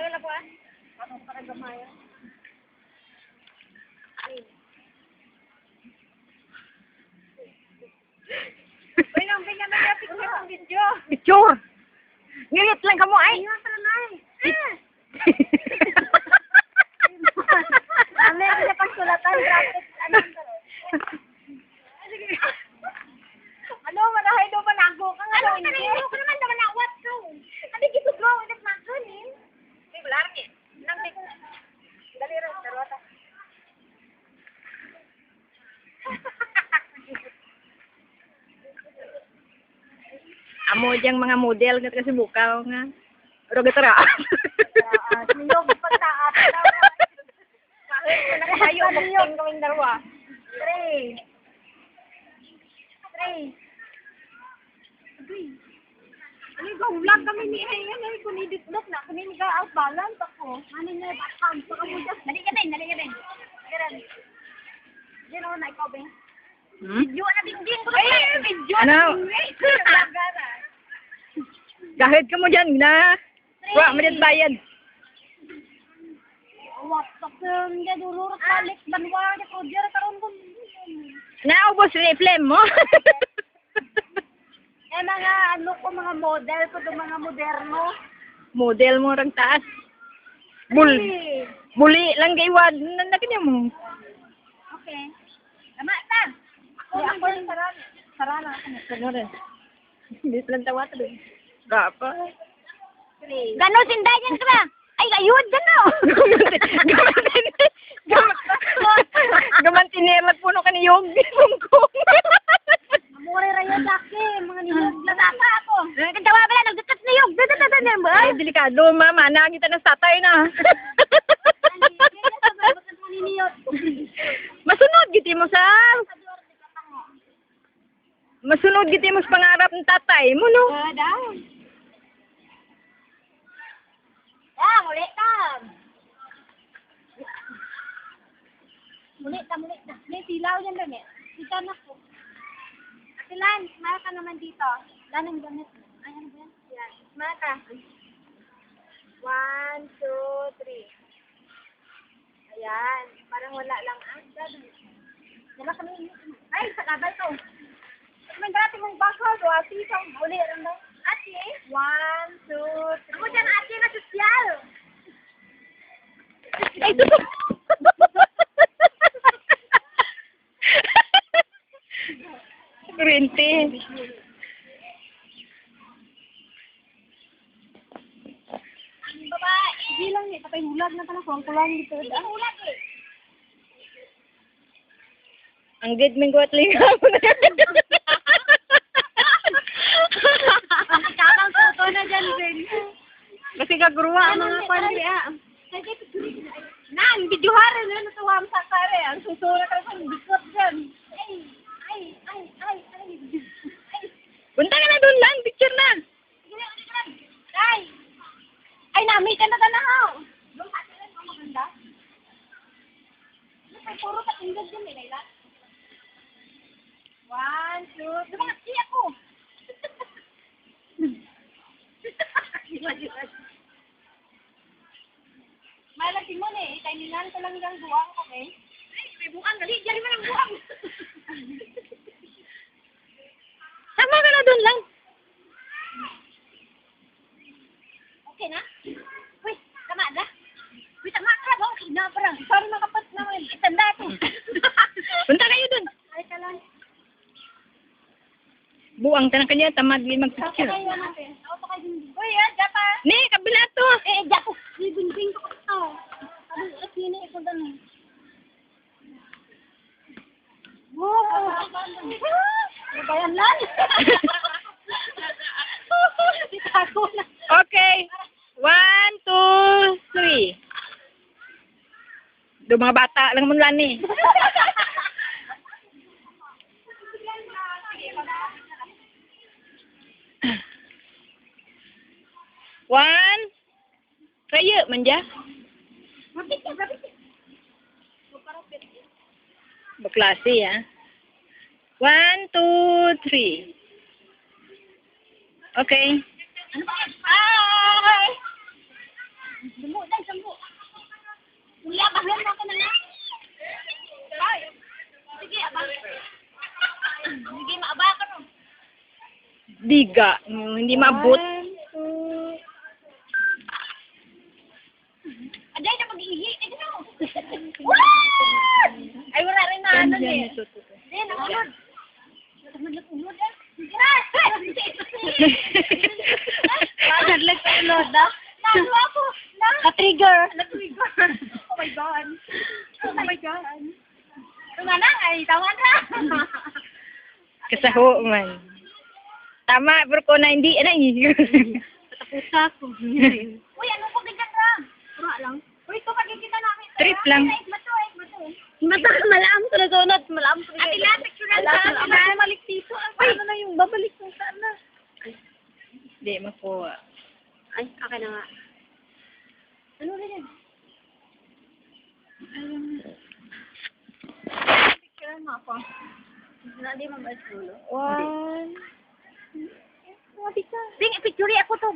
Ano na po ah? Patong pa kagamaya. Uy, nang bigyan na picture ng video. Picture! Ngirit lang ka mo ay! Ayun, tara na eh. Ano yung kasi pagsulatan, graphic, ano yung ano, manahay daw manago ka nga. Ano, kanino ko naman naman nawat ko. Ano, gito ko, ulit maganin. Ay, wala rin eh. Nang dali rin, tarwata. Amo diyang mga model nga kasi bukaw nga. Pero gitara. Niyog pagtaat. Kahit ko nakahayo, magting gawing darwa. 3. Ano yung vlog kami ni Ayan ay kunidit-dot na. Kuniniga out balance ako. Ano niya, bakam. Baka mo dyan. Dali ka din. Ganun. Diyan ako na ikaw, Ben. Video na dingding ko. Ay, video. Ano? Bagara. Gahid ka mo dyan na. Wa, madyan bayad. WhatsApp dia dulu balik banwa dia project karon ko. Naubos ni flame mo. Mga ano ko mga model ko do mga moderno. Model mo rang taas. Buli lang kay Wad. Nakanya mo. Okay. Tama ta. Ako yung sarana. Sarana. Hindi lang tawa to. Gapa. Gano sindayan ka ba? Ay, ayun, gano. Gamantinerat puno ka ni Yogi. Amore rayo daki, mga nilog latata ako. Kadawa ba nagdatat na yung dadadatan ba? Ay, delikado, mama. Nakita na satay na. Masunod giti mo sa... Masunod giti mo sa pangarap ng tatay mo, no? Daw. Muli ka. Muli ta. May silaw yan lang eh. Kita na po. Ate Lan, smile ka naman dito. Lan ang gamit. Ay, ano ba yan? Yan. Smile ka. 1, 2, 3. Ayan. Parang wala lang. Dala kami. Ay, sa kabal to. May dati mong bakal. Ate, isang muli. Ate, 1, 2, 3. Ako dyan, ate na sosyal. Ay, ito. Kurente. Babae. Hindi lang eh. Patay hulag na pala. Kulang dito. Hulag eh. Ang dead ming guwat lingaw na. Kakang soto na dyan, Ben. Kasi kagruwa ang mga pandri, Nang, videoharin na natuwa sa kare. Ang susura ka sa bikot dyan. Ay. Punta ka na doon lang, picture na. Ay, nami ka na tanahaw. Doon sa atin lang, maganda. Ay, puro katinggan dyan, eh, Layla. 1, 2, diba kasi ako? May lagi mo na eh. Kailangan ko lang yung buwang, okay? Ay, may buwang. Dali, dali mo lang buwang. Sama ka na doon lang. Okay na? Uy, tama na? Uy, tama ka. Okay na, parang. Sorry, makapat naman. Itanda ko. Punta kayo doon. Ay, ka lang. Buang tanang kanya, tamad din Saka mag-picture. kayo natin. Auto kayo din. Uy, Japa. Ni, kabila to. Japo. Bibing ko ito. Sabi, sini ko doon. Wow. Bayan lang. Itago na. Okay. 1, 2, 3. Do mga bata lang mo lang ni. One. Kaya manja. Rapit. Baklase ya. 1, 2, 3. Okay. Ano ba? Hi! diga. Hindi maabot. Aday na mag-ihi. Ay, no. What? Ay, wala rin na ano eh. Ayan, ang ulod. Ulod eh. Naglag sa ulod na. Nalo ako. Na-trigger. Na-trigger. Oh my God. Oh my God. Ito nga na, ay, tama na. Kasaho man. Tama, pero ko na hindi, Tapos ako. Uy, ano ko ganyan ra? Pura lang. Uy, ito pagkikita namin. Trip lang. Mato. Mato ka malam to na donut. Malam to. Ate la, picture na sa. Babalik dito. Ano na yung babalik kung saan na? Hindi, makuha. Ay, akin na nga. Ano na yan? Picture mo ako. Hindi mo ba sulo? One. Picture ako to.